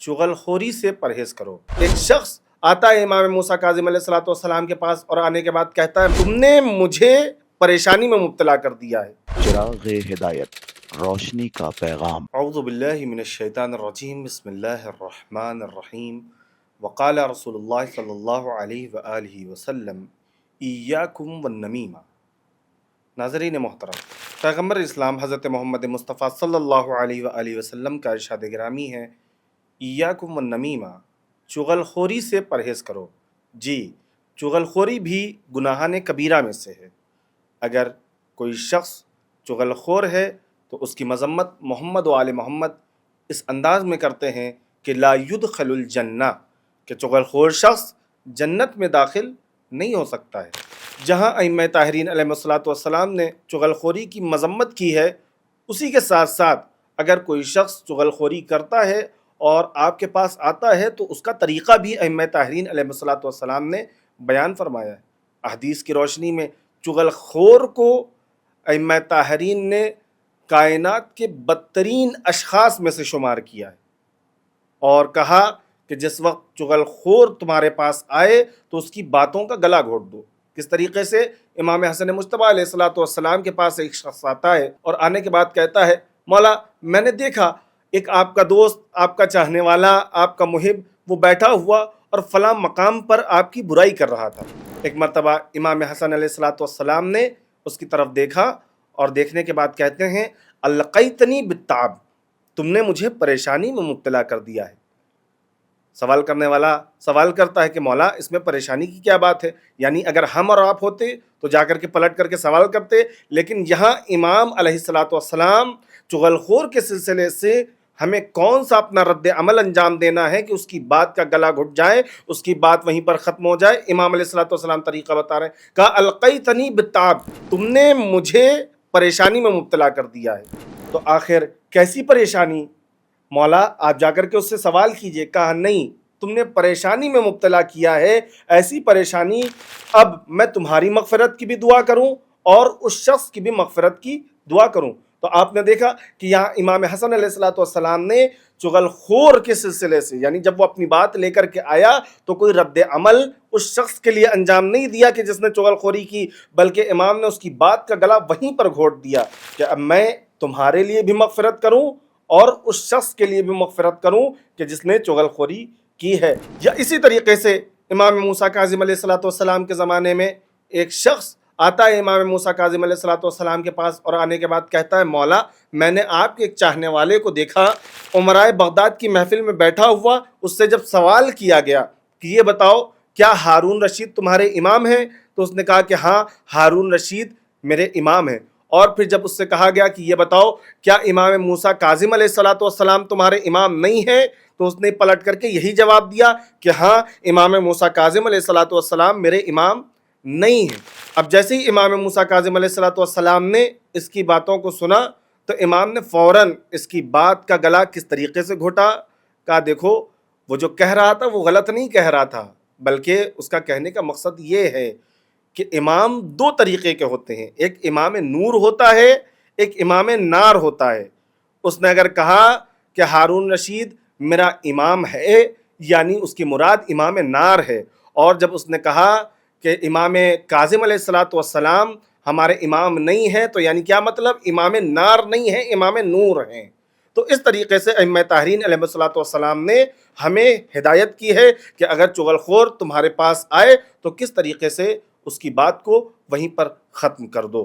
चुगल खोरी से परहेज करो। एक शख्स आता है इमाम मूसा काज़िम अलैहिस्सलाम के पास और आने के बाद कहता है, तुमने मुझे परेशानी में मुब्तला कर दिया है। चिराग़ हिदायत, रोशनी का पैगाम। औज़ु बिल्लाहि मिनश शैतानिर रजीम, बिस्मिल्लाहिर रहमानिर रहीम। वक़ाल रसूलुल्लाह सल्लल्लाहु अलैहि व आलिहि वसल्लम, इय्याकुम वन्नमीमा। नाज़रीन मोहतरम, पैगम्बर इस्लाम हज़रत मोहम्मद मुस्तफ़ा सल्लल्लाहु अलैहि व आलिहि वसल्लम का इरशाद गिरामी है, इय्याकुम वन्नमीमा, चुगलखोरी से परहेज़ करो। जी, चुगलखोरी भी गुनाहान कबीरा में से है। अगर कोई शख्स चुगलखोर है तो उसकी मज़म्मत मोहम्मद व आले मोहम्मद इस अंदाज़ में करते हैं कि ला युदखलुल जन्ना, कि चुगलखोर शख्स जन्नत में दाखिल नहीं हो सकता है। जहाँ अइम्मा ताहरीन अलैहिस्सलातु वस्सलाम ने चुगलखोरी की मज़म्मत की है, उसी के साथ साथ अगर कोई शख्स चुगलखोरी करता है और आपके पास आता है तो उसका तरीक़ा भी अइम्मा ताहरीन अलैहिस्सलातु वस्सलाम ने बयान फरमाया है। अहदीस की रोशनी में चुगलखोर को अइम्मा ताहरीन ने कायनात के बदतरीन अशख़ास में से शुमार किया है और कहा कि जिस वक्त चुगलखोर तुम्हारे पास आए तो उसकी बातों का गला घोट दो। किस तरीके से इमाम हसन मुज्तबा अलैहिस्सलातु वस्सलाम के पास एक शख्स आता है और आने के बाद कहता है, मौला मैंने देखा एक आपका दोस्त, आपका चाहने वाला, आपका मुहिब, वो बैठा हुआ और फलां मकाम पर आपकी बुराई कर रहा था। एक मरतबा इमाम हसन अलैहिस्सलातु वस्सलाम ने उसकी तरफ देखा और देखने के बाद कहते हैं, अलक़ैतनी बित्ताब, तुमने मुझे परेशानी में मुब्तला कर दिया है। सवाल करने वाला सवाल करता है कि मौला इसमें परेशानी की क्या बात है, यानी अगर हम और आप होते तो जाकर के पलट करके सवाल करते, लेकिन यहाँ इमाम अलैहिस्सलातु वस्सलाम चुगलखोर के सिलसिले से हमें कौन सा अपना रद्द अमल अंजाम देना है कि उसकी बात का गला घुट जाए, उसकी बात वहीं पर ख़त्म हो जाए। इमाम अलैहिस्सलातु वस्सलाम तरीक़ा बता रहे हैं, कहा अलक़ैतनी बित्ताब, तुमने मुझे परेशानी में मुब्तला कर दिया है। तो आखिर कैसी परेशानी मौला, आप जाकर के उससे सवाल कीजिए। कहा नहीं, तुमने परेशानी में मुब्तला किया है, ऐसी परेशानी अब मैं तुम्हारी मग़फ़िरत की भी दुआ करूं और उस शख्स की भी मग़फ़िरत की दुआ करूं। तो आपने देखा कि यहाँ इमाम हसन अलैहिस्सलातु वस्सलाम ने चुगलखोर के सिलसिले से, यानी जब वो अपनी बात लेकर के आया तो कोई रद्द अमल उस शख्स के लिए अंजाम नहीं दिया कि जिसने चुगलखोरी की, बल्कि इमाम ने उसकी बात का गला वहीं पर घोट दिया कि अब मैं तुम्हारे लिए भी मग़फ़िरत करूं और उस शख्स के लिए भी मग़फ़िरत करूं कि जिसने चुगलखोरी की है। या इसी तरीके से इमाम मूसा काज़िम अलैहिस्सलातु वस्सलाम के ज़माने में एक शख्स आता है इमाम मूसा काज़िम अलैहिस्सलातु वस्सलाम के पास और आने के बाद कहता है, मौला मैंने आपके एक चाहने वाले को देखा उमराए बगदाद की महफिल में बैठा हुआ। उससे जब सवाल किया गया कि ये बताओ क्या हारून रशीद तुम्हारे इमाम हैं, तो उसने कहा कि हाँ, हारून रशीद मेरे इमाम हैं। और फिर जब उससे कहा गया कि ये बताओ क्या इमाम मूसा काज़िम अलैहिस्सलातु वस्सलाम तुम्हारे इमाम नहीं है, तो उसने पलट करके यही जवाब दिया कि हाँ, इमाम मूसा काज़िम अलैहिस्सलातु वस्सलाम मेरे इमाम नहीं है। अब जैसे ही इमाम मूसा काज़िम अलैहिस्सलातु वस्सलाम ने इसकी बातों को सुना तो इमाम ने फ़ौरन इसकी बात का गला किस तरीके से घोटा। कहा देखो, वो जो कह रहा था वो गलत नहीं कह रहा था, बल्कि उसका कहने का मकसद ये है कि इमाम दो तरीक़े के होते हैं, एक इमाम नूर होता है, एक इमाम नार होता है। उसने अगर कहा कि हारून रशीद मेरा इमाम है, यानी उसकी मुराद इमाम नार है। और जब उसने कहा कि इमाम काज़िम अलैहिस्सलातु वस्सलाम हमारे इमाम नहीं है, तो यानी क्या मतलब, इमाम नार नहीं है, इमाम नूर हैं। तो इस तरीके से अइम्मा ताहरीन अलैहिस्सलातु वस्सलाम ने हमें हिदायत की है कि अगर चुगलखोर तुम्हारे पास आए तो किस तरीके से उसकी बात को वहीं पर ख़त्म कर दो।